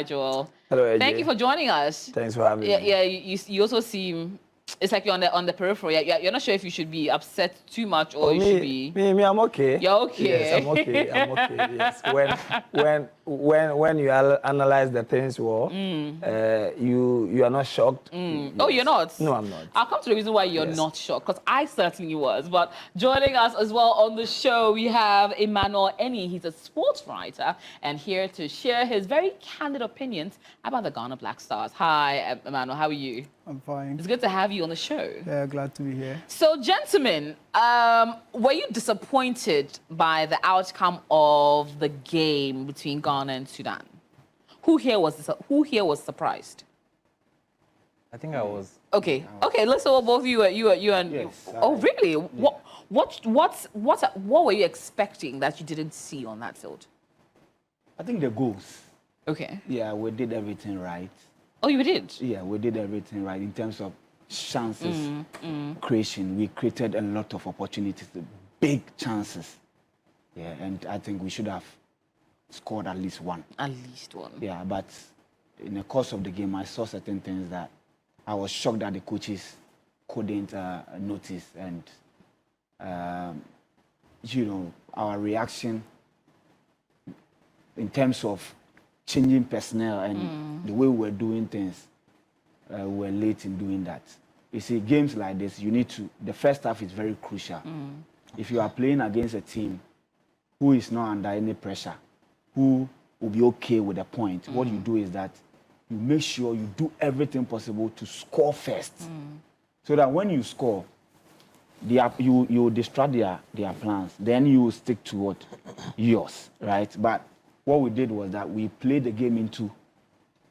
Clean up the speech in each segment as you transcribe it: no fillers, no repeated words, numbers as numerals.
Joel. Hello, AJ. Thank you for joining us. Thanks for having me. Yeah, you also seem, it's like you're on the periphery. You're not sure if you should be upset too much or you should be. Me, I'm okay. You're okay. Yes, I'm okay. I'm okay. Yes. When you analyze the things well, you are not shocked. Yes. Oh, you're not? No, I'm not. I'll come to the reason why you're not shocked, because I certainly was. But joining us as well on the show, we have Emmanuel Eni. He's a sports writer and here to share his very candid opinions about the Ghana Black Stars. Hi, Emmanuel. How are you? I'm fine. It's good to have you on the show. Yeah, glad to be here. So, gentlemen, were you disappointed by the outcome of the game between Ghana and Sudan? Who here was surprised? I think I was. Okay. Let's say both you and. Yes, oh, really? Yeah. What were you expecting that you didn't see on that field? I think the goals. Okay. Yeah, we did everything right. Oh, you did? Yeah, we did everything right in terms of chances creation. We created a lot of opportunities, big chances. Yeah, and I think we should have scored at least one. At least one. Yeah, but in the course of the game, I saw certain things that I was shocked that the coaches couldn't notice, and our reaction in terms of changing personnel and the way we were doing things, we were late in doing that. You see, games like this, the first half is very crucial. If you are playing against a team who is not under any pressure, who will be okay with a point, what you do is that you make sure you do everything possible to score first. So that when you score, you distract their plans. Then you stick to what? Yours, right? But what we did was that we played the game into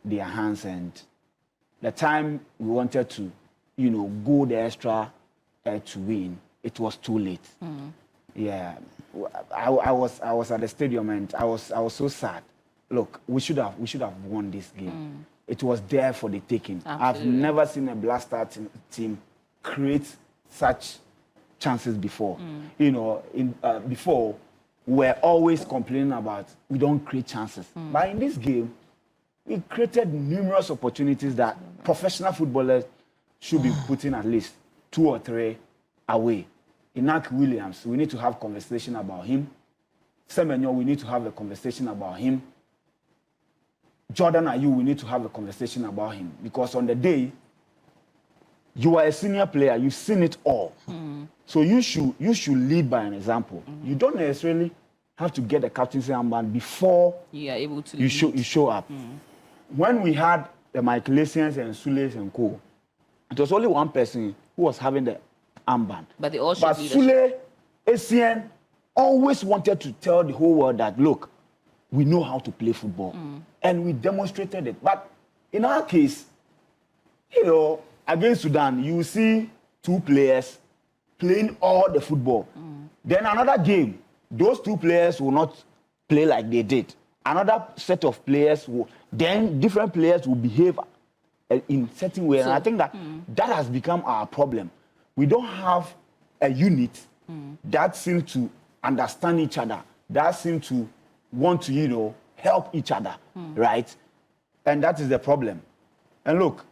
their hands, and the time we wanted to, go the extra to win, it was too late. Yeah, I was at the stadium and I was so sad. Look, we should have won this game. It was there for the taking. Absolutely. I've never seen a Black Star team create such chances before. Before, we're always complaining about we don't create chances. But in this game, we created numerous opportunities that professional footballers should be putting at least 2 or 3 away. Inak Williams, we need to have conversation about him. Semenyo, we need to have a conversation about him. Jordan Ayew, we need to have a conversation about him. Because on the day, you are a senior player, you've seen it all. So you should lead by an example. You don't necessarily have to get a captaincy armband before able to you show up. When we had the Michaelasians and Sules and co, it was only one person who was having the armband. But they all should. But Sule, Essien always wanted to tell the whole world that, look, we know how to play football. And we demonstrated it. But in our case, against Sudan, you see 2 players playing all the football. Then another game, those 2 players will not play like they did. Another set of players then different players will behave in certain way. And I think that has become our problem. We don't have a unit that seems to understand each other, that seems to want to, help each other, right? And that is the problem. And look,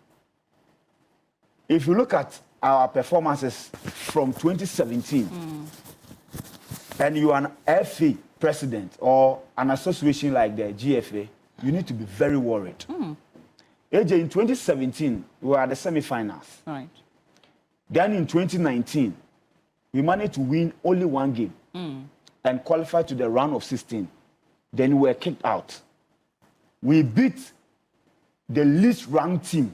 if you look at our performances from 2017, and you are an FA president or an association like the GFA, you need to be very worried. AJ, in 2017, we were at the semi-finals. Right. Then in 2019, we managed to win only 1 game and qualify to the round of 16. Then we were kicked out. We beat the least ranked team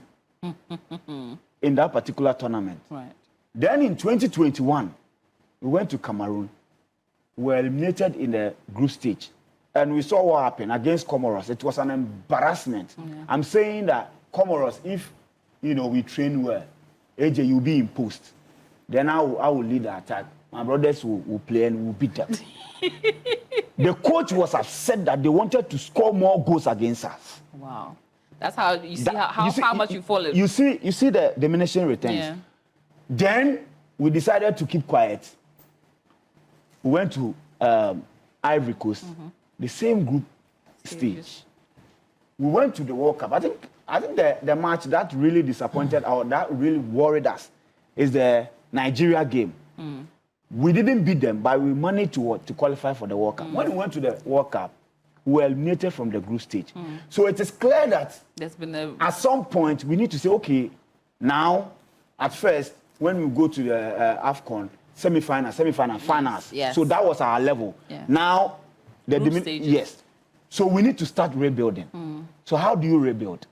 in that particular tournament. Right. Then in 2021, we went to Cameroon. We were eliminated in the group stage. And we saw what happened against Comoros. It was an embarrassment. Yeah. I'm saying that Comoros, if we train well, AJ, you'll be in post. Then I will lead the attack. My brothers will play and we'll beat them. The coach was upset that they wanted to score more goals against us. Wow. That's how you see how much you fall in. You see the diminishing returns. Yeah. Then we decided to keep quiet. We went to Ivory Coast, the same group stage. we went to the World Cup. I think the match that really disappointed or that really worried us is the Nigeria game. We didn't beat them, but we managed to qualify for the World Cup. When we went to the World Cup, we were eliminated from the group stage. So it is clear that there's been at some point we need to say, okay, now at first when we go to the AFCON semi-final, finals. Yes. So that was our level. Yeah. Now the Group stages. yes. So we need to start rebuilding. So how do you rebuild?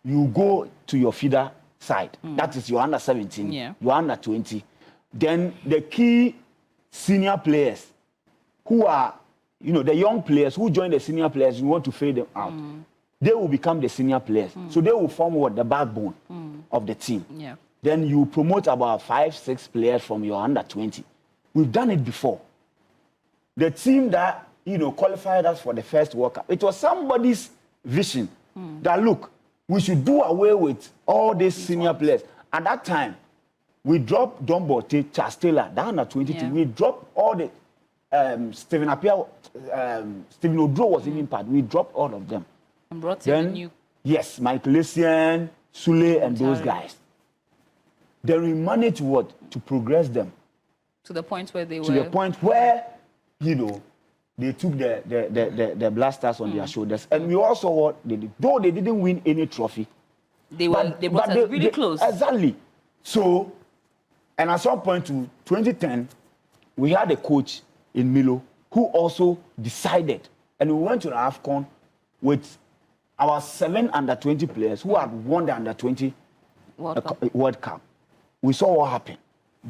You go to your feeder side. That is your under 17, your under 20. Then the key senior players who are, the young players who join the senior players, you want to fade them out. They will become the senior players. So they will form the backbone of the team. Yeah. Then you promote about 5-6 players from your under 20. We've done it before. The team that qualified us for the first World Cup, it was somebody's vision that look, we should do away with all these senior players. At that time, we dropped Dombote, Charles Taylor, the under 22. We dropped all the Stephen Appiah, Stephen Odro was even part. We dropped all of them. And brought in the new. Yes, Michael Essien, Sule, and those guys. Then we managed to progress them to the point where they were. To the point where, they took the blasters on their shoulders. And we also what they did. Though they didn't win any trophy. They brought us really close. Exactly. So, and at some point to 2010, we had a coach in Milo who also decided, and we went to the AFCON with our 7 under 20 players who had won the under 20 World Cup. We saw what happened.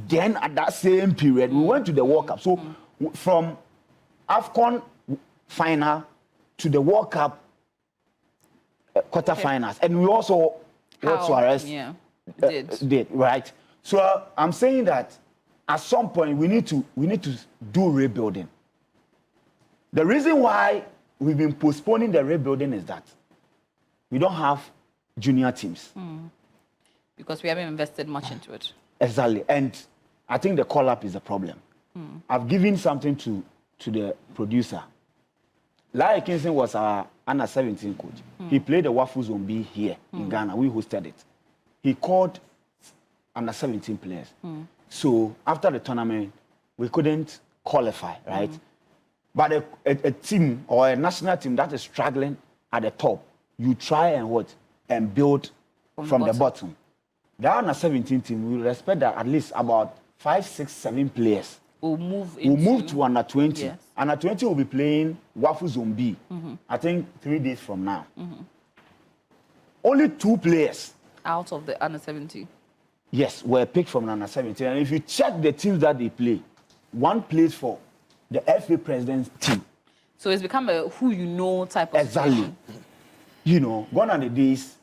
Then at that same period, we went to the World Cup. So from AFCON final to the World Cup quarterfinals, and we also what Suarez did, right? So I'm saying that at some point we need to do rebuilding. The reason why we've been postponing the rebuilding is that we don't have junior teams. Because we haven't invested much into it. Exactly. And I think the call-up is a problem. I've given something to the producer. Larry Kingston was our under 17 coach. He played the Wafu Zombi here in Ghana. We hosted it. He called under 17 players. So after the tournament, we couldn't qualify, right? But a team or a national team that is struggling at the top, you try and build from the bottom. The under 17 team, we respect that at least about 5, 6, 7 players will move to under 20. Yes. Under 20 will be playing Wafu Zombi, I think 3 days from now. Only 2 players out of the under 17. Yes, were picked from under 17. And if you check the teams that they play, one plays for the FA president's team. So it's become a who type of situation. Gone are the days.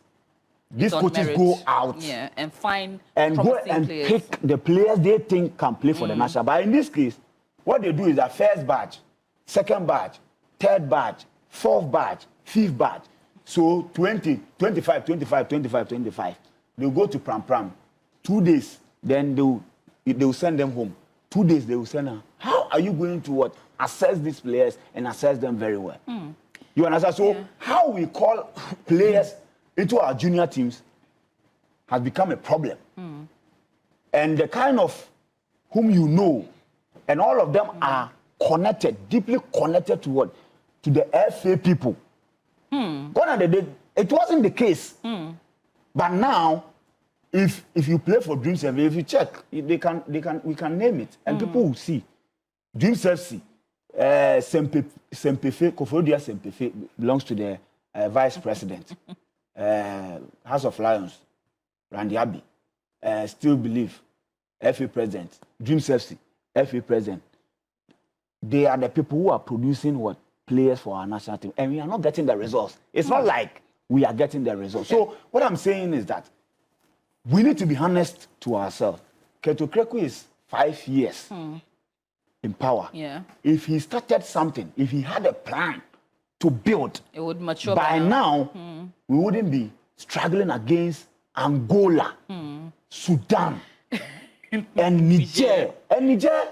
These coaches go out and find and go and players. Pick the players they think can play for the national. But in this case, what they do is that first batch, second batch, third batch, fourth batch, fifth batch. So 20, 25, 25, 25, 25. They'll go to Pram Pram. 2 days, then they'll send them home. 2 days, they will send them. How are you going to assess these players and assess them very well? You understand? So how we call players into our junior teams has become a problem. And the kind of whom and all of them are connected, deeply connected to to the FA people. Gone are the days, it wasn't the case. But now, if you play for Dreams FC, if you check, we can name it, and people will see. Dreams FC, Sempefe, Kofodia Sempefe belongs to the vice president. House of Lions, Randy Abbey, Still Believe, FA president, Dreams FC, FA president. They are the people who are producing players for our national team, and we are not getting the results. It's not like we are getting the results. So what I'm saying is that we need to be honest to ourselves. Keto Kreku is 5 years in power. Yeah. If he started something, if he had a plan to build, it would mature by now. We wouldn't be struggling against Angola, Sudan, and Niger. And Niger,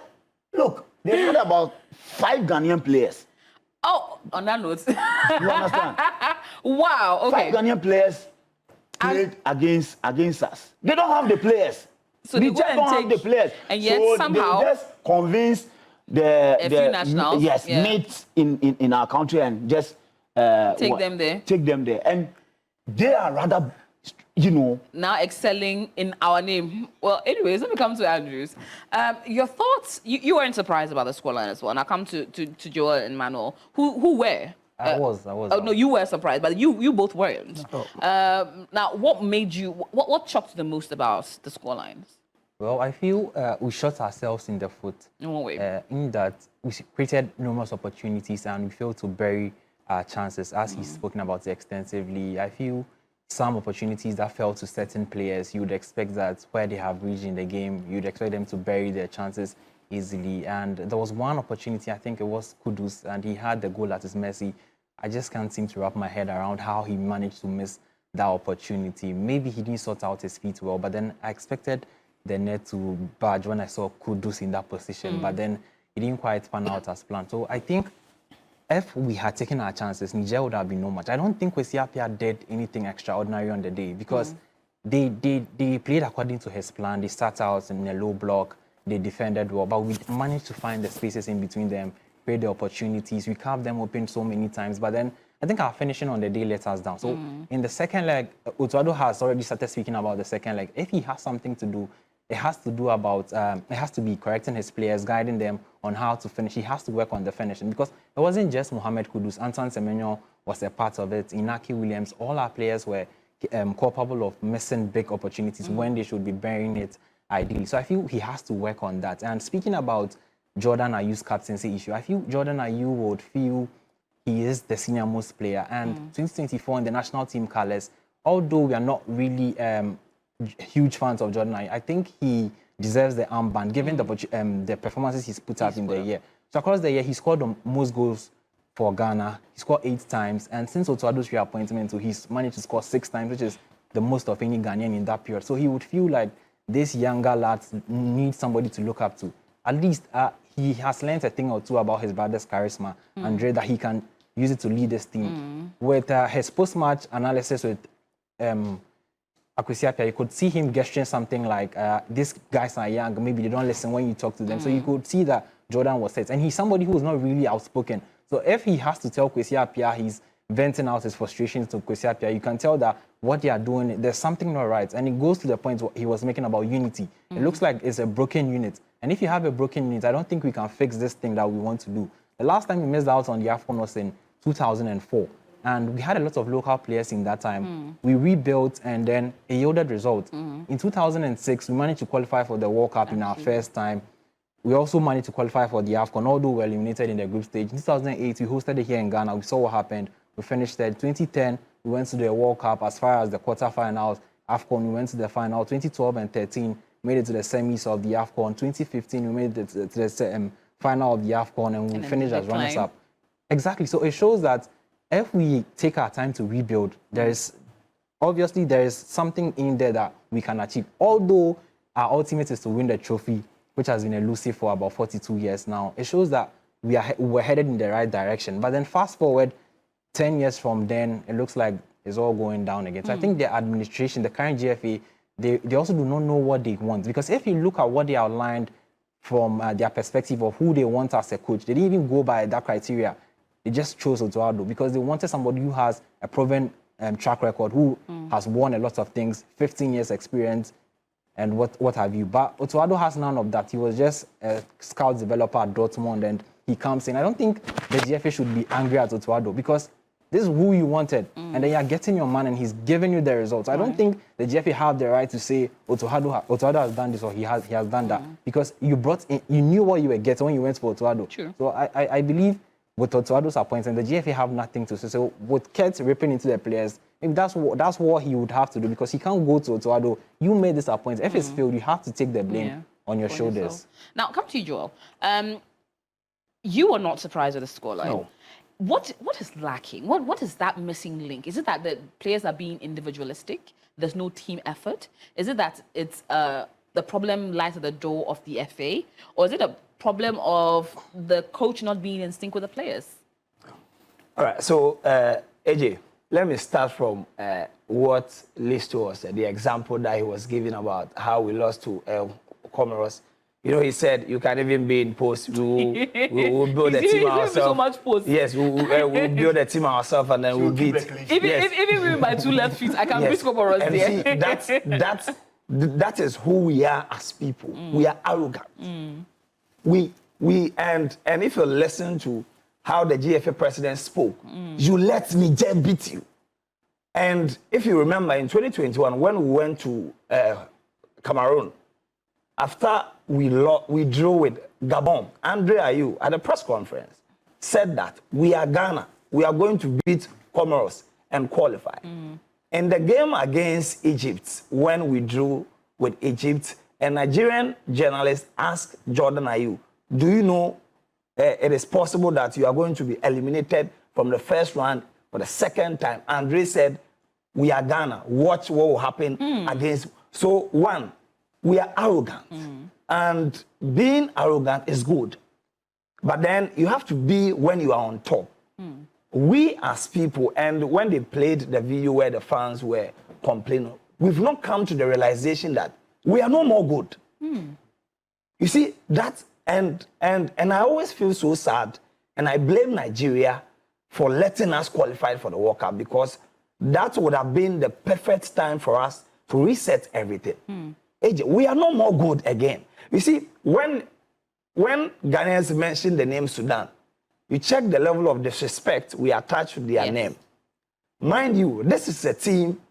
look, they had about 5 Ghanaian players. Oh, on that note. You understand? Wow. Okay. 5 Ghanaian players played against us. They don't have the players. So they they just don't have the players. And yet so somehow they just convince the few nationals, mates in our country and just take them there. Take them there, and they are rather, now excelling in our name. Well, anyways, let me come to Andrews. Your thoughts? You weren't surprised about the scoreline as well. And I'll come to Joel and Manuel, who were. I was. Oh no, you were surprised, but you both weren't. Now, what made you? What shocked you the most about the scorelines? Well, I feel we shot ourselves in the foot. In what way? In that we created numerous opportunities and we failed to bury our chances, as he's spoken about extensively. I feel some opportunities that fell to certain players, you would expect that where they have reached in the game, you'd expect them to bury their chances easily. And there was one opportunity, I think it was Kudus, and he had the goal at his mercy. I just can't seem to wrap my head around how he managed to miss that opportunity. Maybe he didn't sort out his feet well, but then I expected the net to budge when I saw Kudus in that position, but then it didn't quite pan out as planned. So I think if we had taken our chances, Niger would have been no match. I don't think Kwesi Appiah did anything extraordinary on the day because they played according to his plan. They started out in a low block, they defended well, but we managed to find the spaces in between them, create the opportunities. We carved them open so many times, but then I think our finishing on the day let us down. So in the second leg, Otuado has already started speaking about the second leg. If he has something to do, it has to be correcting his players, guiding them on how to finish. He has to work on the finishing because it wasn't just Mohamed Kudus. Antoine Semenyo was a part of it. Inaki Williams, all our players were capable of missing big opportunities when they should be burying it ideally. So I feel he has to work on that. And speaking about Jordan Ayew's captaincy issue, I feel Jordan Ayew would feel he is the senior most player. And 2024 in the national team colours, although we are not really huge fans of Jordan Ayew, I think he deserves the armband given the performances he's put out in the year. So across the year, he scored the most goals for Ghana. He scored 8 times, and since Otuado's reappointment, he's managed to score 6 times, which is the most of any Ghanaian in that period. So he would feel like this younger lads need somebody to look up to. At least he has learned a thing or two about his brother's charisma and dread that he can use it to lead this team. With his post-match analysis with Kwesi Appiah, you could see him gesturing something like, these guys are young, maybe they don't listen when you talk to them. So you could see that Jordan was set. And he's somebody who is not really outspoken. So if he has to tell Kwesi Appiah he's venting out his frustrations to Kwesi Appiah, you can tell that what they are doing, there's something not right. And it goes to the point he was making about unity. It looks like it's a broken unit. And if you have a broken unit, I don't think we can fix this thing that we want to do. The last time we missed out on the AFCON was in 2004. And we had a lot of local players in that time. We rebuilt and then it yielded results. In 2006, we managed to qualify for the World Cup in our first time. We also managed to qualify for the AFCON, although we were eliminated in the group stage. In 2008, we hosted it here in Ghana. We saw what happened. We finished third. 2010, we went to the World Cup as far as the quarterfinals. AFCON, we went to the final. 2012 and 13, made it to the semis of the AFCON. 2015, we made it to the final of the AFCON, and we finished as runners-up. Exactly. So it shows that if we take our time to rebuild, there is something in there that we can achieve. Although our ultimate is to win the trophy, which has been elusive for about 42 years now, it shows that we're headed in the right direction. But then fast forward 10 years from then, it looks like it's all going down again. So I think the administration, the current GFA, they also do not know what they want. Because if you look at what they outlined from their perspective of who they want as a coach, they didn't even go by that criteria. They just chose Otuado because they wanted somebody who has a proven track record, who has won a lot of things, 15 years experience, and what have you. But Otuado has none of that. He was just a scout developer at Dortmund, and he comes in. I don't think the GFA should be angry at Otuado because this is who you wanted, and then you're getting your man, and he's giving you the results. I don't think the GFA have the right to say Otuado has done this or he has done that because you knew what you were getting when you went for Otuado. True. So I believe with Otuado's appointment, the GFA have nothing to say. So with Kurt ripping into the players, maybe that's what he would have to do because he can't go to Otuado. You made this appointment. If it's failed, you have to take the blame on your shoulders. Yourself. Now, come to you, Joel. You were not surprised with the scoreline. No. What is lacking? What is that missing link? Is it that the players are being individualistic? There's no team effort? Is it that it's the problem lies at the door of the FA? Or is it a problem of the coach not being in sync with the players? All right, so AJ, let me start from what Listo said, the example that he was giving about how we lost to Comoros. You know, he said you can even be in post. We'll build a team ourselves. So much post. Yes, we'll build a team ourselves and then we'll beat. Even with my 2 left feet, I can beat Comoros and there. see, that is who we are as people. We are arrogant. And if you listen to how the GFA president spoke, you let me just beat you. And if you remember in 2021, when we went to Cameroon, after we drew with Gabon, Andre Ayew at a press conference said that we are Ghana. We are going to beat Comoros and qualify. In the game against Egypt, when we drew with Egypt, a Nigerian journalist asked Jordan Ayew, do you know it is possible that you are going to be eliminated from the first round for the second time? Andre said, we are Ghana. Watch what will happen against. So, one, we are arrogant. And being arrogant is good. But then you have to be when you are on top. We as people, and when they played the video where the fans were complaining, we've not come to the realization that we are no more good. You see, that, and I always feel so sad, and I blame Nigeria for letting us qualify for the World Cup, because that would have been the perfect time for us to reset everything. AJ, we are no more good again. You see, when Ghanaians mention the name Sudan, you check the level of disrespect we attach to their name. Mind you, this is a team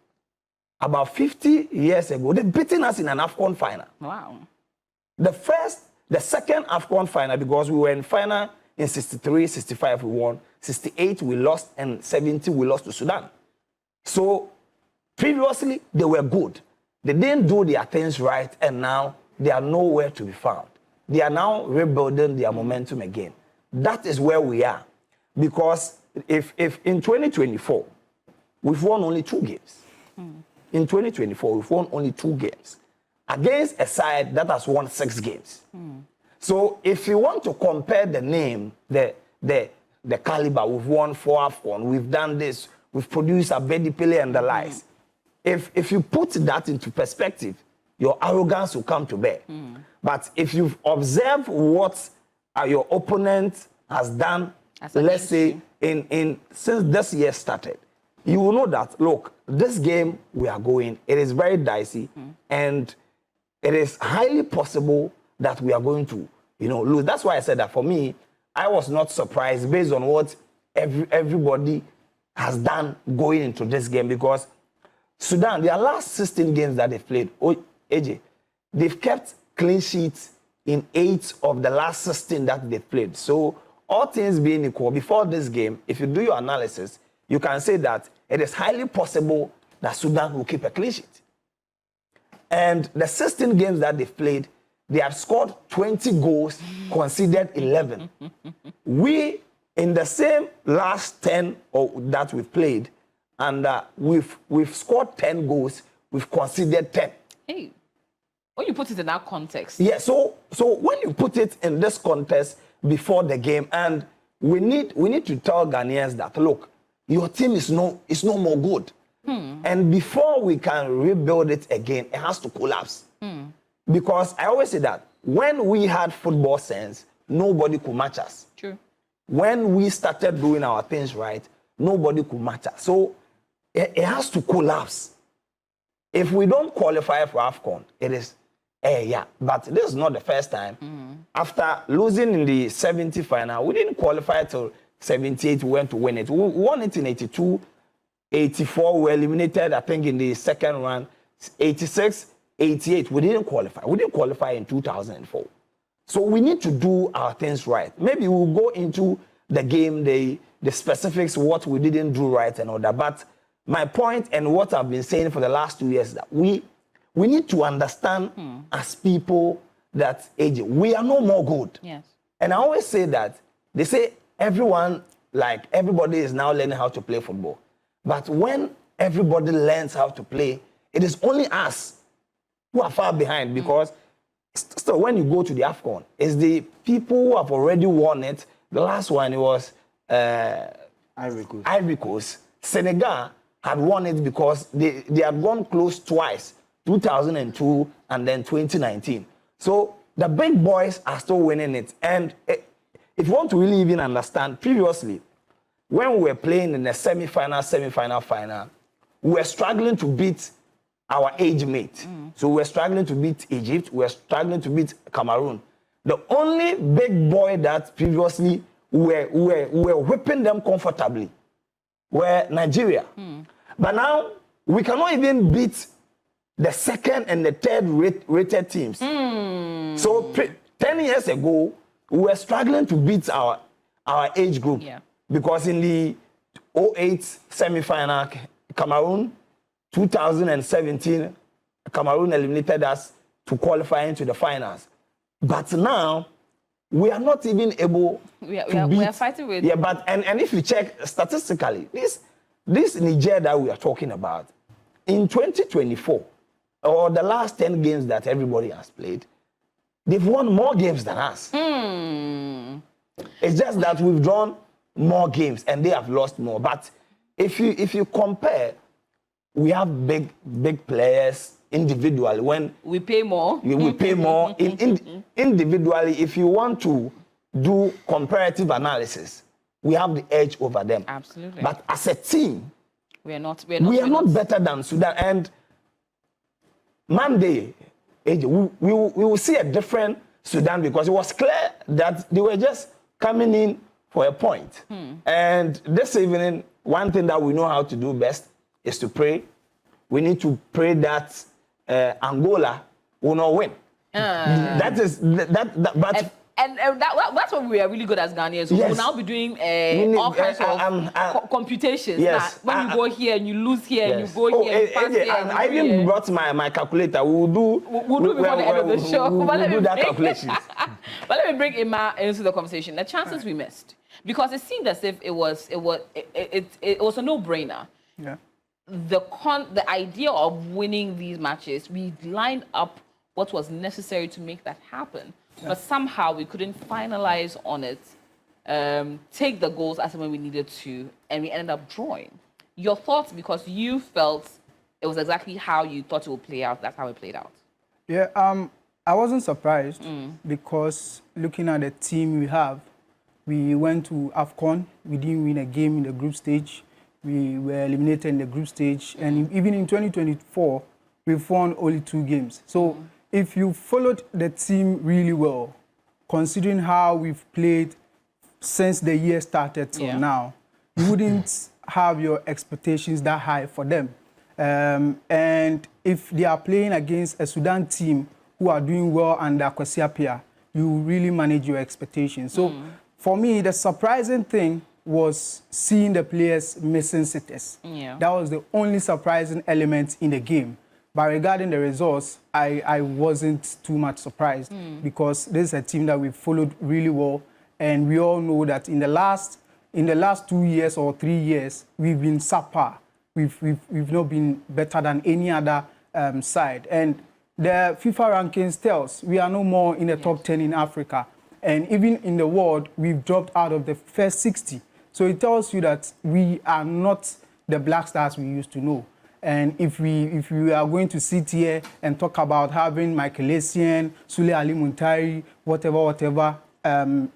about 50 years ago. They beaten us in an AFCON final. Wow. The second AFCON final, because we were in final in 63, 65 we won, 68 we lost, and 70 we lost to Sudan. So previously they were good. They didn't do their things right, and now they are nowhere to be found. They are now rebuilding their momentum again. That is where we are. Because if in 2024, we've won only 2 games. In 2024, we've won only 2 games against a side that has won 6 games. So if you want to compare the name, the caliber, we've won 4 AFCON, we've done this, we've produced Abedi Pele and the likes. If you put that into perspective, your arrogance will come to bear. But if you've observed what your opponent has done, let's say, since this year started, you will know that, look, this game we are going, it is very dicey, and it is highly possible that we are going to, lose. That's why I said that for me, I was not surprised based on what everybody has done going into this game, because Sudan, their last 16 games that they've played, AJ, they've kept clean sheets in 8 of the last 16 that they've played. So all things being equal, before this game, if you do your analysis, you can say that it is highly possible that Sudan will keep a clean sheet. And the 16 games that they've played, they have scored 20 goals, conceded 11. We, in the same last 10 that we've played, and we've scored 10 goals, we've conceded 10. Hey, when you put it in that context. Yeah, so when you put it in this context before the game, and we need to tell Ghanaians that, look, your team is no more good. And before we can rebuild it again, it has to collapse. Because I always say that when we had football sense, nobody could match us. True. When we started doing our things right, nobody could match us. So it has to collapse. If we don't qualify for AFCON, it is, but this is not the first time. After losing in the 70 final, we didn't qualify till 78, we went to win it. We won it in 82, 84, we were eliminated, I think, in the second round. 86, 88, we didn't qualify. We didn't qualify in 2004. So we need to do our things right. Maybe we'll go into the game, the specifics, what we didn't do right and all that. But my point and what I've been saying for the last 2 years is that we need to understand as people that we are no more good. Yes. And I always say that, they say everybody is now learning how to play football. But when everybody learns how to play, it is only us who are far behind, because still when you go to the AFCON, it's the people who have already won it. The last one, it was Ivory Coast. Senegal had won it because they had gone close twice, 2002 and then 2019. So the big boys are still winning it. And if you want to really even understand, previously, when we were playing in the final, we were struggling to beat our age mate. So we were struggling to beat Egypt, we were struggling to beat Cameroon. The only big boy that previously we were whipping them comfortably were Nigeria. But now we cannot even beat the second and the third rated teams. So 10 years ago, we were struggling to beat our age group. Because in the 2008 semi-final, Cameroon, 2017, Cameroon eliminated us to qualify into the finals. But now, we are not even able to beat. We are fighting with... Yeah, but, and if you check statistically, this Niger that we are talking about, in 2024, or the last 10 games that everybody has played, they've won more games than us. It's just that we've drawn more games and they have lost more. But if you compare, we have big players individually. When we pay more, we pay more individually. If you want to do comparative analysis, we have the edge over them. Absolutely. But as a team, we are not better than Sudan. And Monday, we will see a different Sudan because it was clear that they were just coming in for a point. And this evening, one thing that we know how to do best is to pray. We need to pray that Angola will not win. That's what we are really good as Ghanaians. Yes. We'll now be doing all kinds of computations. Yes. When you go here and you lose here, and you go here, you pass here. And I even brought my calculator. We'll do before the end of the show. We'll do that calculation. But let me bring Emma into the conversation. The chances we missed, because it seemed as if it was a no-brainer. Yeah. The idea of winning these matches, we lined up what was necessary to make that happen. Yeah. But somehow we couldn't finalize on it, take the goals as when we needed to, and we ended up drawing. Your thoughts, because you felt it was exactly how you thought it would play out, that's how it played out. Yeah, I wasn't surprised because looking at the team we have, we went to AFCON, we didn't win a game in the group stage, we were eliminated in the group stage, and even in 2024, we've won only 2 games. So if you followed the team really well, considering how we've played since the year started till now, you wouldn't have your expectations that high for them. And if they are playing against a Sudan team who are doing well under Kwesi Appiah, you really manage your expectations. So for me, the surprising thing was seeing the players missing sitters. That was the only surprising element in the game. But regarding the results, I wasn't too much surprised because this is a team that we followed really well, and we all know that in the last 2 years or 3 years, we've been subpar. We've not been better than any other side. And the FIFA rankings tells we are no more in the top 10 in Africa. And even in the world, we've dropped out of the first 60. So it tells you that we are not the Black Stars we used to know. And if we are going to sit here and talk about having Michael Essien, Sule Ali Muntari, whatever,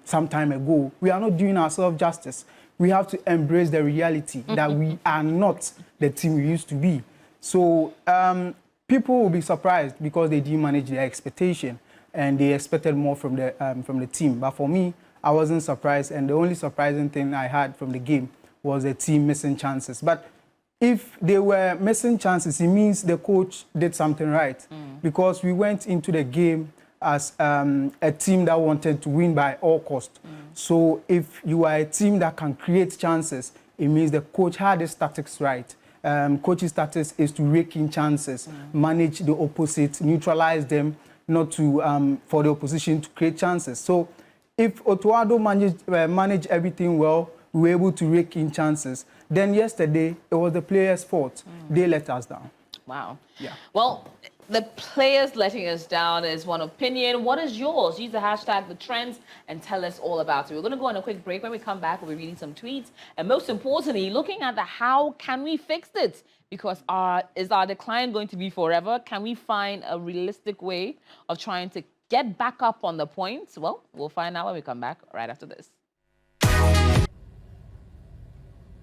some time ago, we are not doing ourselves justice. We have to embrace the reality that we are not the team we used to be. So people will be surprised because they didn't manage their expectation and they expected more from the team. But for me, I wasn't surprised, and the only surprising thing I had from the game was the team missing chances. But if they were missing chances, it means the coach did something right, because we went into the game as a team that wanted to win by all costs. So if you are a team that can create chances, it means the coach had the statistics right. Coach's statistics is to rake in chances, manage the opposite, neutralize them, not to for the opposition to create chances. So if Otuado managed everything well, we were able to rake in chances. Then yesterday, it was the players' fault. They let us down. Wow. Yeah. Well, the players letting us down is one opinion. What is yours? Use the hashtag the trends and tell us all about it. We're going to go on a quick break. When we come back, we'll be reading some tweets. And most importantly, looking at the how can we fix it? Because is our decline going to be forever? Can we find a realistic way of trying to get back up on the points? Well, we'll find out when we come back right after this.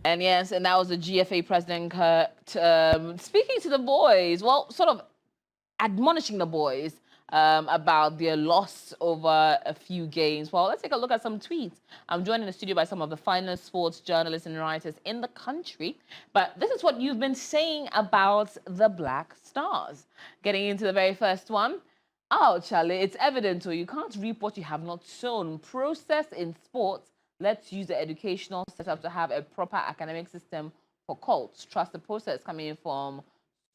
And yes, and that was the GFA president speaking to the boys, well, sort of admonishing the boys about their loss over a few games. Well, let's take a look at some tweets. I'm joined in the studio by some of the finest sports journalists and writers in the country. But this is what you've been saying about the Black Stars. Getting into the very first one. Oh, Charlie, it's evident, or you can't reap what you have not sown. Process in sports. Let's use the educational setup to have a proper academic system for cults. Trust the process, coming in from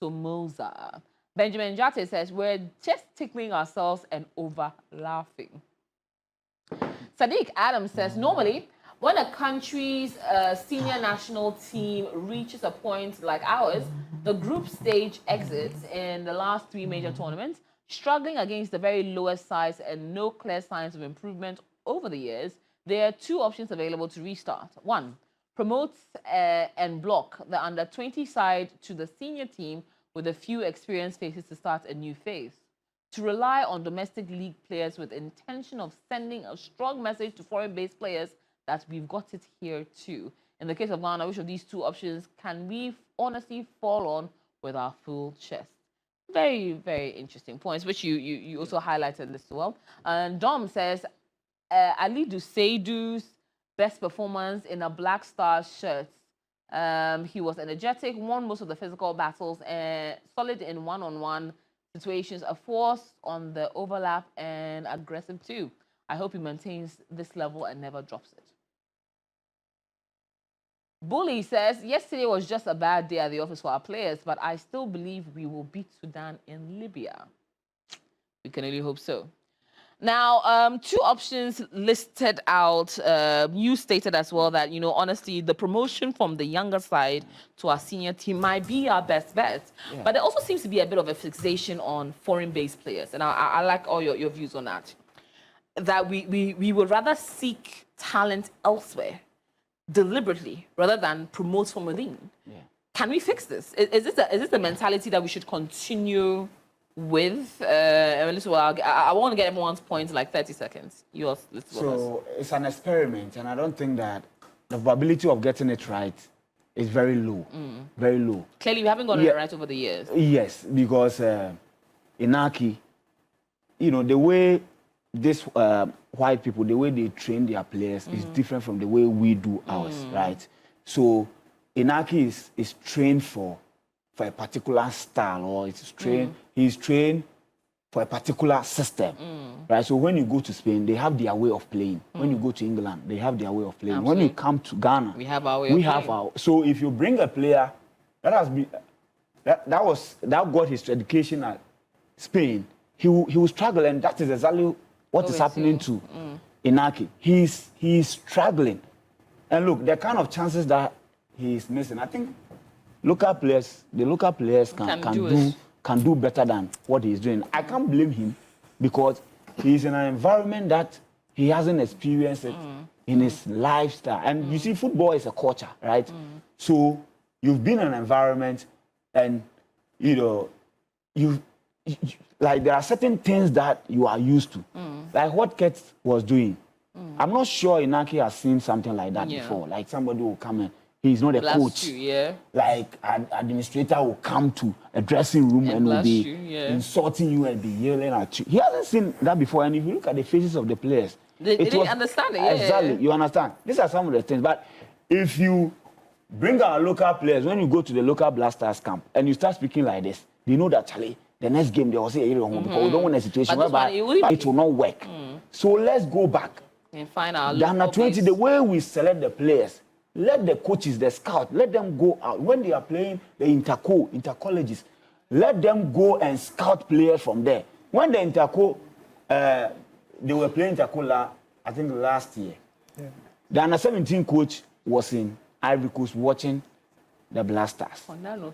Somoza. Benjamin Jate says, we're just tickling ourselves and over-laughing. Sadiq Adams says, normally, when a country's senior national team reaches a point like ours, the group stage exits in the last 3 major tournaments, struggling against the very lowest sides and no clear signs of improvement over the years. There are 2 options available to restart. 1, promote and block the under-20 side to the senior team with a few experienced faces to start a new phase. To rely on domestic league players with intention of sending a strong message to foreign-based players that we've got it here too. In the case of Ghana, which of these 2 options can we honestly fall on with our full chest? Very, very interesting points, which you also highlighted this as well. And Dom says, Ali Duseidu's best performance in a Black Stars shirt. He was energetic, won most of the physical battles, solid in one-on-one situations, a force on the overlap, and aggressive too. I hope he maintains this level and never drops it. Bully says, yesterday was just a bad day at the office for our players, but I still believe we will beat Sudan in Libya. We can only hope so. Now, 2 options listed out. You stated as well that, you know, honestly, the promotion from the younger side to our senior team might be our best bet. Yeah. But there also seems to be a bit of a fixation on foreign-based players. And I like all your views on that. That we would rather seek talent elsewhere deliberately rather than promote from within. Yeah. Can we fix this? Is this a mentality that we should continue with? I want to get everyone's points in like 30 seconds. So it's an experiment, and I don't think that the probability of getting it right is very low. Very low. Clearly, we haven't gotten it right over the years. Yes, because Inaki, you know, the way this white people, the way they train their players is different from the way we do ours, right? So Inaki is trained for a particular style, or he's trained for a particular system, right? So when you go to Spain, they have their way of playing. When you go to England, they have their way of playing. Absolutely. When you come to Ghana, we have our way of playing. So if you bring a player that got his education at Spain, he will struggle, and that is exactly what is happening to Inaki. He's struggling, and look, the kind of chances that he's missing, I think the local players can do better than what he's doing. I can't blame him because he's in an environment that he hasn't experienced it in his lifestyle. And you see, football is a culture, right? So you've been in an environment, and you know, like there are certain things that you are used to, like what Kets was doing. I'm not sure Inaki has seen something like that before. Like somebody will come in. He's not a coach. Like an administrator will come to a dressing room and will be insulting you and be yelling at you. He hasn't seen that before. And if you look at the faces of the players, they didn't understand it. Exactly, you understand. These are some of the things. But if you bring our local players, when you go to the local Blasters camp and you start speaking like this, they know that, Charlie, the next game they will say, because we don't want a situation whereby it will not work. So let's go back and find our the under 20, the way we select the players. Let the coaches, the scouts, let them go out. When they are playing the inter-colleges, let them go and scout players from there. When the they were playing interco, I think last year. Yeah. The under-17 coach was in Ivory Coast watching the Blasters.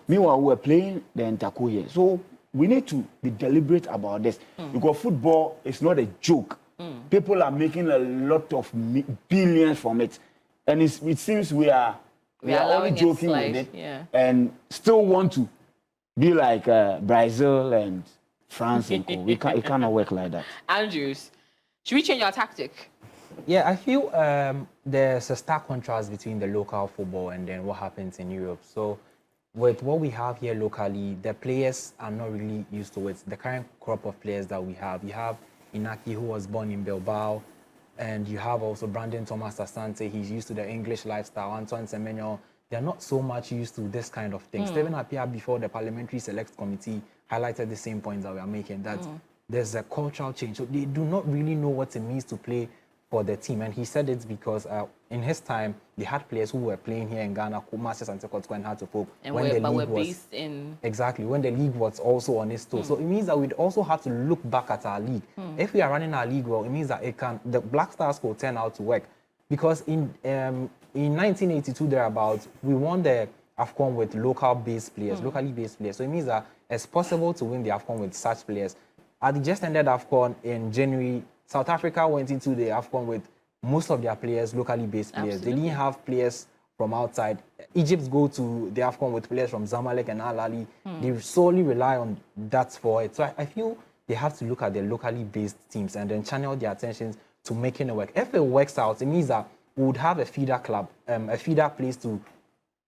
Meanwhile, we were playing the interco here. So we need to be deliberate about this because football is not a joke. People are making a lot of billions from it, and it seems we are only joking with it, and still want to be like Brazil and France and co. It cannot work like that. Andrews, should we change our tactic? Yeah, I feel there's a stark contrast between the local football and then what happens in Europe. So with what we have here locally, the players are not really used to it. The current crop of players that we have, you have Inaki, who was born in Bilbao, and you have also Brandon Thomas Asante. He's used to the English lifestyle. Antoine Semenyo, they're not so much used to this kind of thing. Stephen Appiah, before the Parliamentary Select Committee, highlighted the same points that we are making, that there's a cultural change. So they do not really know what it means to play for the team. And he said it because in his time, they had players who were playing here in Ghana, Kumasi, and Sekotsko, and Hartlepool. And we're based in... Exactly, when the league was also on its toe. So it means that we'd also have to look back at our league. If we are running our league well, it means that the Black Stars will turn out to work. Because in 1982, thereabouts, we won the AFCON with locally based players. So it means that it's possible to win the AFCON with such players. At the just ended AFCON in January, South Africa went into the AFCON with most of their players locally based players. Absolutely. They didn't have players from outside. Egypt go to the AFCON with players from Zamalek and Al Ahly. They solely rely on that for it. So I feel they have to look at the locally based teams and then channel their attentions to making it work. If it works out, it means that we would have a feeder club, a feeder place to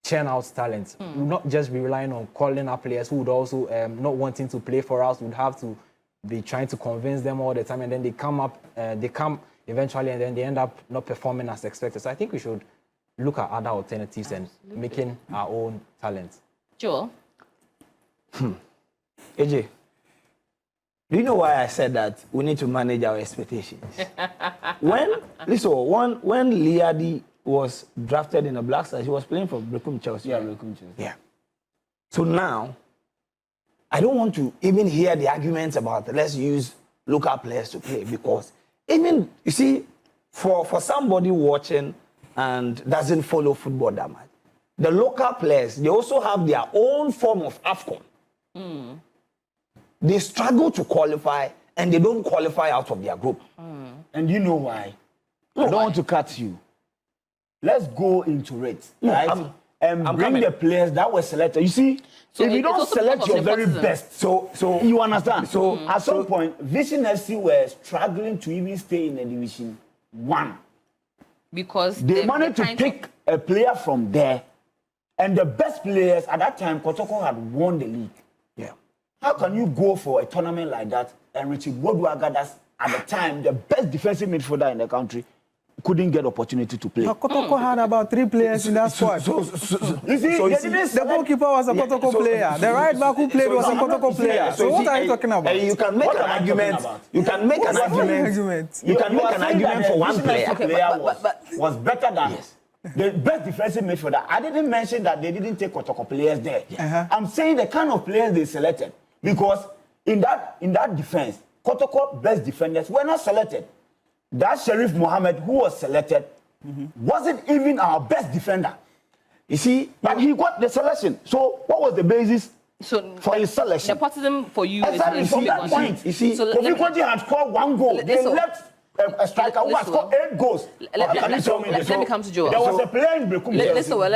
churn out talent. We would not just be relying on calling up players who would also not wanting to play for us. We would have to be trying to convince them all the time, and then they come eventually, and then they end up not performing as expected. So I think we should look at other alternatives and making our own talents. Joel? AJ, do you know why I said that we need to manage our expectations? when Liadi was drafted in the Black Stars, he was playing for Recruitment Chelsea. Yeah, Recruitment Chelsea. Yeah. So now, I don't want to even hear the arguments about let's use local players to play, because even, you see, for somebody watching and doesn't follow football that much, the local players, they also have their own form of AFCON. They struggle to qualify, and they don't qualify out of their group. And you know why? I don't want to cut you. Let's go into it, right? And bring the players that were selected. You see, so if you don't select your very best, so you understand. So at some point, Vision FC were struggling to even stay in the Division 1 because they managed to pick a player from there, and the best players at that time, Kotoko had won the league. Yeah. How can you go for a tournament like that and Richie Woodwagger, that's at the time the best defensive midfielder in the country, couldn't get opportunity to play? Kotoko had about 3 players in that squad. You see, the goalkeeper was a Kotoko player. The right back who played was a Kotoko player. So what are you talking about? You can make an argument. You can make an argument. You can make an argument for one player. Was better than the best defensive midfielder. I didn't mention that they didn't take Kotoko players there. I'm saying the kind of players they selected, because in that defense, Kotoko best defenders were not selected. That Sheriff Mohammed, who was selected, wasn't even our best defender. You see, but he got the selection. So what was the basis for his selection? Nepotism for you exactly is from that point. You see, Kofi Koji had scored 1 goal. They left a striker who had scored 8 goals. Let me come to Joel. There was a player in Brekum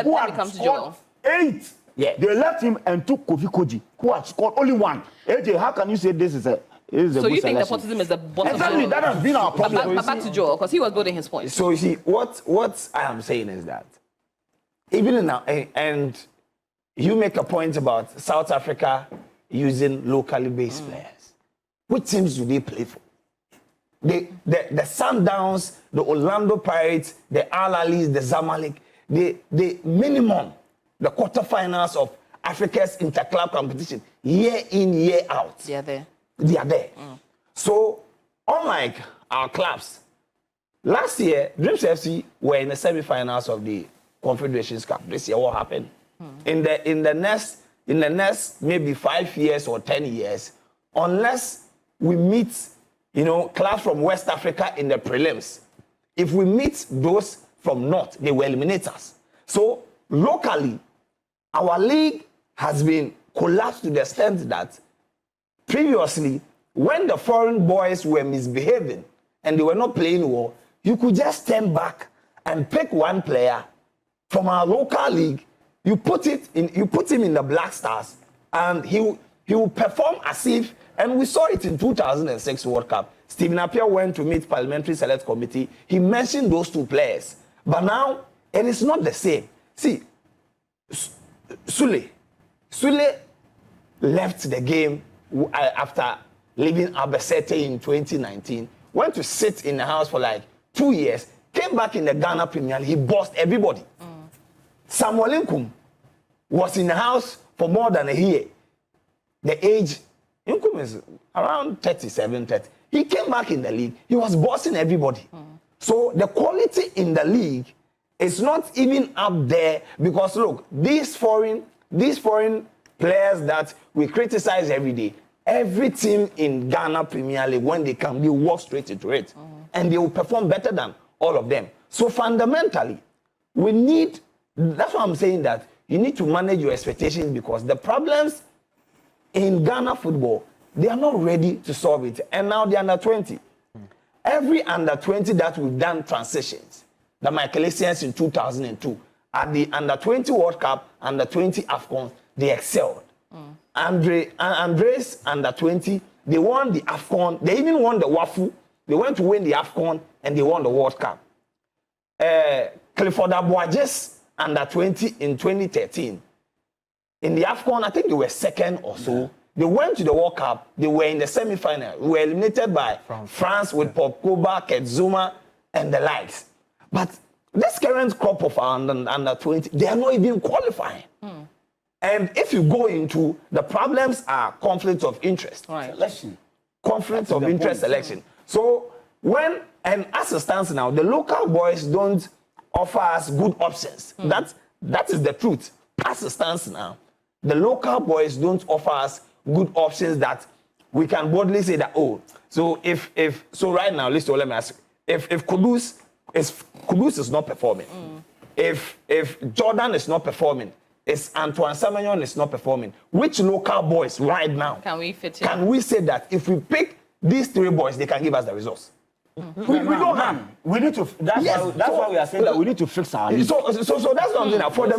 who had scored 8. Yeah. They left him and took Kofi Koji, who had scored only 1. AJ, how can you say this is a... So you think nepotism is the bottom? Exactly, that has been our problem. But back to Joel, because he was building his point. So you see, what I am saying is that even in now, and you make a point about South Africa using locally based players. Which teams do they play for? The Sundowns, the Orlando Pirates, the Al Ahly, the Zamalek, the minimum, the quarterfinals of Africa's interclub competition, year in, year out. They are there. They are there. So, unlike our clubs, last year, Dreams FC were in the semi-finals of the Confederations Cup. This year, what happened? In the next maybe 5 years or 10 years, unless we meet, clubs from West Africa in the prelims, if we meet those from North, they will eliminate us. So, locally, our league has been collapsed to the extent that previously, when the foreign boys were misbehaving and they were not playing well, you could just stand back and pick one player from our local league. You put him in the Black Stars, and he will perform as if. And we saw it in 2006 World Cup. Stephen Appiah went to meet Parliamentary Select Committee. He mentioned those two players, but now it is not the same. See, Sule left the game after leaving Albacete in 2019. Went to sit in the house for like 2 years. Came back in the Ghana Premier League. He bossed everybody. Samuel Nkum was in the house for more than a year. The age, Nkum is around 37, 30. He came back in the league. He was bossing everybody. So the quality in the league is not even up there because look, these foreign players that we criticize every day, every team in Ghana Premier League, when they come, they walk straight into it. And they will perform better than all of them. So fundamentally, we need, that's why I'm saying that you need to manage your expectations because the problems in Ghana football, they are not ready to solve it. And now the under 20. Every under 20 that we've done transitions, the Michaelisians in 2002, at the under 20 World Cup, under 20 AFCON, they excelled. Andres under 20, they won the AFCON, they even won the WAFU, they went to win the AFCON and they won the World Cup. Clifford Abuajes under 20 in 2013. In the AFCON, I think they were second or so. Yeah. They went to the World Cup. They were in the semi-final. We were eliminated by France with Paul Pogba, Kedzuma, and the likes. But this current crop of under 20, they are not even qualifying. And if you go into the problems are conflicts of interest. Selection. Conflicts of interest selection. So when, and as it stands now, the local boys don't offer us good options. That is the truth. As it stands now, the local boys don't offer us good options that we can boldly say that, oh, so so right now, listen, let me ask you, if Kudus is not performing, if Jordan is not performing, if Antoine Semenyon is not performing, which local boys right now can we fit in? Can we say that if we pick these three boys, they can give us the results? We don't have. We need to. That's why we are saying that we need to fix our league. So that's what I'm saying. For the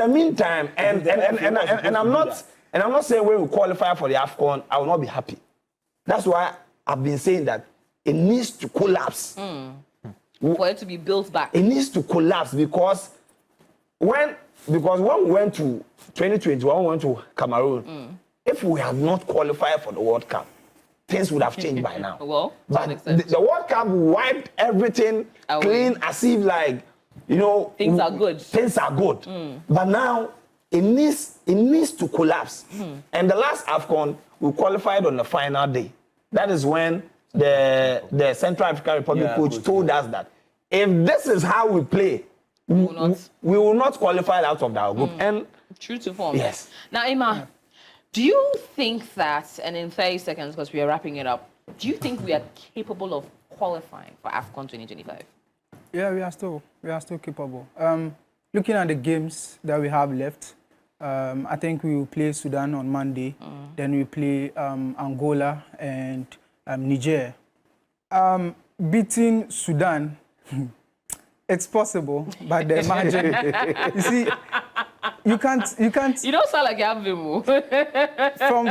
meantime, and I'm not saying when we qualify for the AFCON, I will not be happy. That's why I've been saying that it needs to collapse. For it to be built back. It needs to collapse because when we went to 2020, when we went to Cameroon, if we had not qualified for the World Cup, things would have changed by now. Well, but the World Cup wiped everything clean as if like, you know, things are good. Things are good. But now it needs to collapse. And the last AFCON, we qualified on the final day. That is when the Central African Republic coach told us that if this is how we play, we will not qualify out of our group. And true to form. Yes. Now, Emma, do you think that, and in 30 seconds, because we are wrapping it up, do you think we are capable of qualifying for AFCON 2025? Yeah, we are still capable. Looking at the games that we have left, I think we will play Sudan on Monday. Then we play Angola and Niger. Beating Sudan, it's possible, but the margin, you see, you can't. You don't sound like you have Vimo.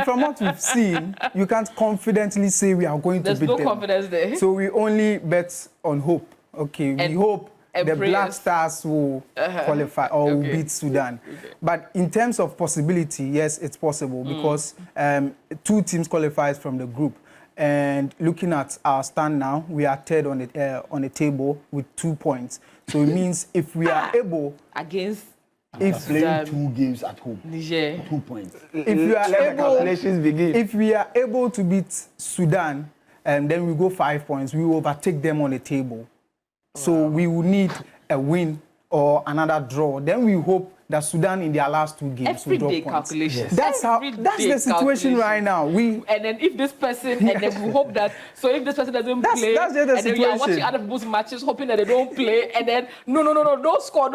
From what we've seen, you can't confidently say we are going to beat them. There's no confidence there. So we only bet on hope. Okay, we hope the Black Stars will qualify or will beat Sudan. But in terms of possibility, yes, it's possible because 2 teams qualified from the group. And looking at our stand now, we are third on the table with 2 points. So it means if we are able against playing 2 games at home, Niger, 2 points. If we are able to beat Sudan, then we go 5 points. We will overtake them on the table. So we will need a win or another draw. Then we hope that Sudan in their last 2 games will drop points. Calculations. That's the situation right now. And then if this person, and then we hope that, so if this person doesn't play, that's just the and situation. then we are watching other people's matches, hoping that they don't play, and then, no, don't score.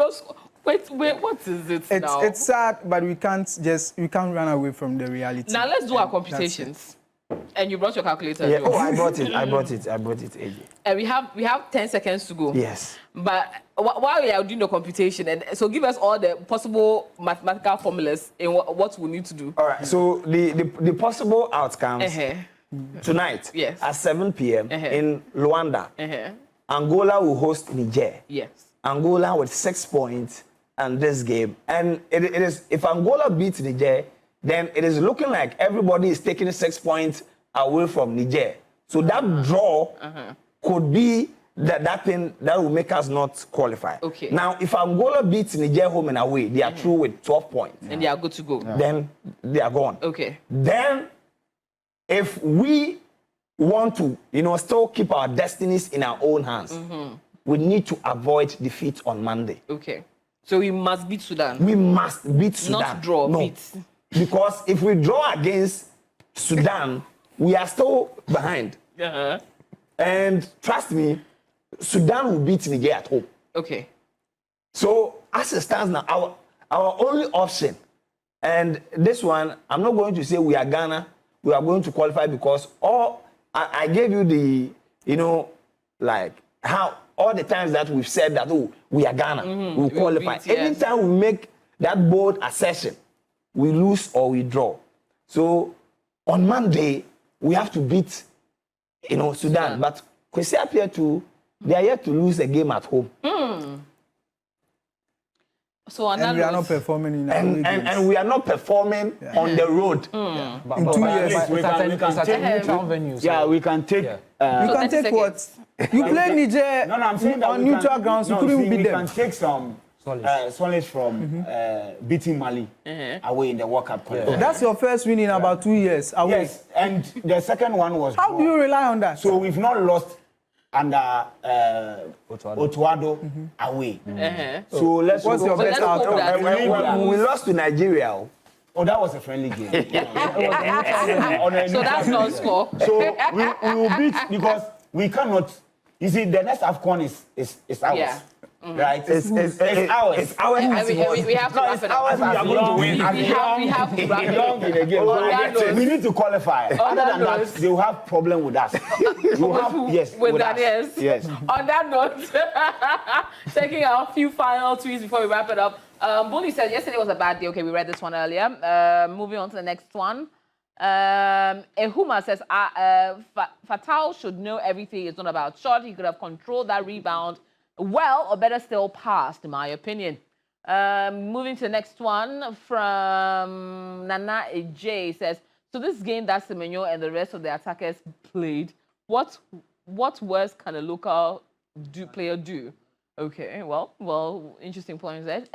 Wait, what is it now? It's sad, but we can't run away from the reality. Now let's do our And that's computations. And you brought your calculator. Yeah. Joe. Oh, I brought it, AJ. And we have 10 seconds to go. Yes. But while we are doing the computation, and so give us all the possible mathematical formulas in what we need to do. All right. So the possible outcomes tonight Yes. at 7 p.m. in Luanda, Uh-huh. Angola will host Niger. Yes. Angola with 6 points and this game. And it is, if Angola beats Niger, then it is looking like everybody is taking 6 points away from Niger. So that draw could be that thing that will make us not qualify. Okay. Now, if Angola beats Niger home and away, they are through with 12 points. And they are good to go. Then they are gone. Okay. Then, if we want to, still keep our destinies in our own hands, we need to avoid defeat on Monday. Okay. So we must beat Sudan. We must beat Sudan. Not draw, no. beat. Because if we draw against Sudan, we are still behind. Uh-huh. And trust me, Sudan will beat Niger at home. Okay. So as it stands now, our only option, and this one, I'm not going to say we are Ghana, we are going to qualify because I gave you the, like how all the times that we've said that, we are Ghana, we'll qualify. beat, yes. Anytime we make that bold assertion, we lose or we draw. So on Monday, we have to beat, Sudan. But Kwesi Appiah, they are yet to lose a game at home. So on that And we are note- not performing in our away games. And we are not performing on the road. But- In but- 2 but years. It's We at can- a we can take- neutral venue. So Yeah, we can take. Yeah. You So can 30 take what? seconds. You play Niger No, I'm saying that on we neutral can, grounds. You no, couldn't see, beat we them. can take some solace from beating Mali away in the World Cup qualifier. That's your first win in about 2 years. Away. Yes, and the second one was How draw. do you rely on that? So we've not lost under Otuado away. So let's What's go. your best let's hope outcome? that- When we lost to Nigeria, Oh, that was a friendly game. So that's not score. So we will beat because we cannot. You see, the next AFCON is ours. Yeah. Right? it's ours. It's our We have to No, wrap it's it up. ours. We are as going to young- win. as We have to wrap it young up. in the game. On that note- We need to qualify. Other that than that, note- they will have problem with us. You have, yes, with with that, us. yes. Yes. On that note, taking our few final tweets before we wrap it up. Bully said yesterday was a bad day. Okay, we read this one earlier. Moving on to the next one. Ehuma says, Fatal should know everything. It's not about shot. He could have controlled that rebound well, or better still, passed, in my opinion. Moving to the next one from Nana J says, so this game that Semenyo and the rest of the attackers played, what worse can a local player do? Okay, well, interesting points there.